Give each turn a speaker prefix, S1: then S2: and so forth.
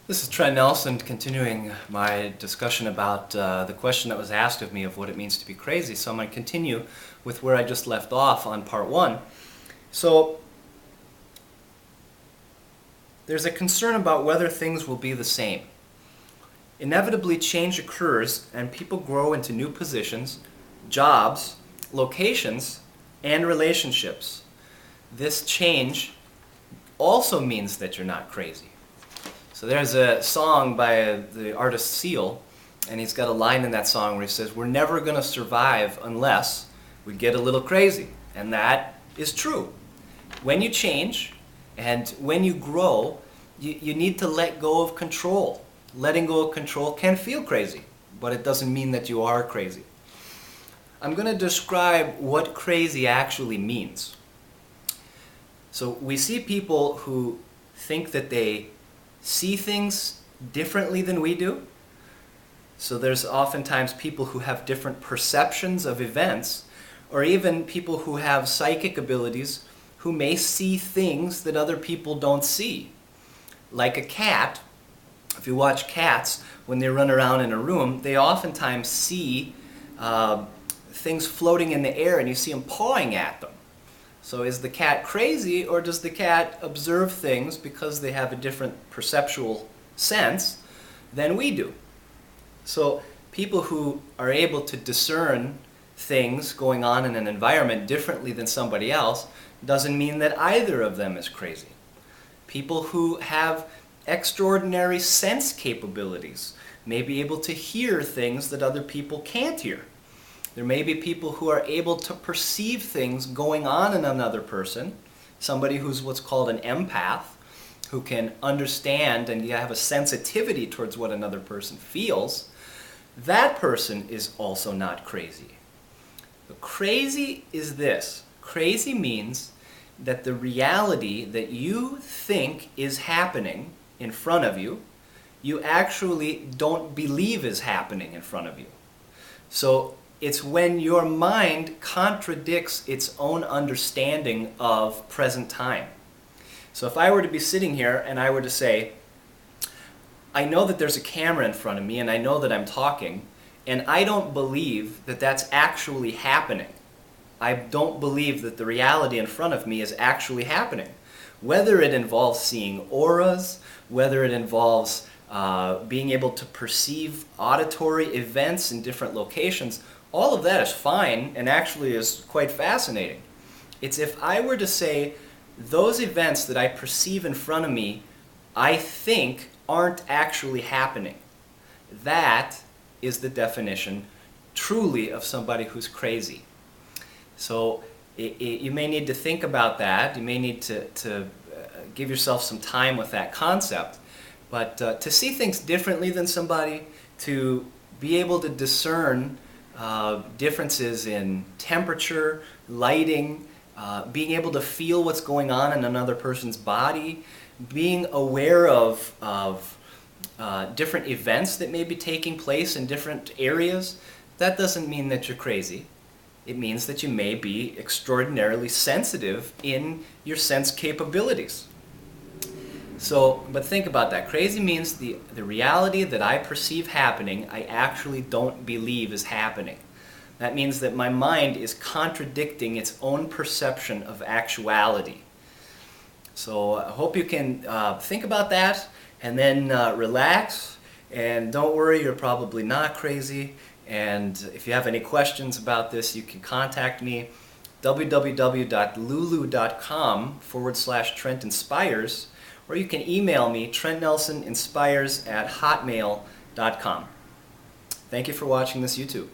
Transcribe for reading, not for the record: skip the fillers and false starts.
S1: This is Trent Nelson, continuing my discussion about the question that was asked of me of what it means to be crazy. So I'm going to continue with where I just left off on part one. So there's a concern about whether things will be the same. Inevitably, change occurs and people grow into new positions, jobs, locations, and relationships. This change also means that you're not crazy. So there's a song by the artist Seal, and he's got a line in that song where he says, "We're never going to survive unless we get a little crazy." And that is true. When you change and when you grow, you need to let go of control. Letting go of control can feel crazy, but it doesn't mean that you are crazy. I'm going to describe what crazy actually means. So we see people who think that they see things differently than we do. So there's oftentimes people who have different perceptions of events, or even people who have psychic abilities who may see things that other people don't see. Like a cat, if you watch cats, when they run around in a room, they oftentimes see things floating in the air and you see them pawing at them. So is the cat crazy, or does the cat observe things because they have a different perceptual sense than we do? So people who are able to discern things going on in an environment differently than somebody else doesn't mean that either of them is crazy. People who have extraordinary sense capabilities may be able to hear things that other people can't hear. There may be people who are able to perceive things going on in another person, somebody who's what's called an empath, who can understand and have a sensitivity towards what another person feels. That person is also not crazy. But crazy is this. Crazy means that the reality that you think is happening in front of you, you actually don't believe is happening in front of you. So it's when your mind contradicts its own understanding of present time. So if I were to be sitting here and I were to say, I know that there's a camera in front of me and I know that I'm talking, and I don't believe that that's actually happening. I don't believe that the reality in front of me is actually happening. Whether it involves seeing auras, whether it involves being able to perceive auditory events in different locations, all of that is fine and actually is quite fascinating. It's if I were to say, those events that I perceive in front of me, I think aren't actually happening. That is the definition truly of somebody who's crazy. So you may need to think about that. You may need to give yourself some time with that concept. But to see things differently than somebody, to be able to discern differences in temperature, lighting, being able to feel what's going on in another person's body, being aware of different events that may be taking place in different areas, that doesn't mean that you're crazy. It means that you may be extraordinarily sensitive in your sense capabilities. So, but think about that. Crazy means the reality that I perceive happening, I actually don't believe is happening. That means that my mind is contradicting its own perception of actuality. So I hope you can think about that and then relax, and don't worry, you're probably not crazy. And if you have any questions about this, you can contact me, www.lulu.com/Trent Inspires, or you can email me, trentnelsonInspires@hotmail.com. Thank you for watching this YouTube.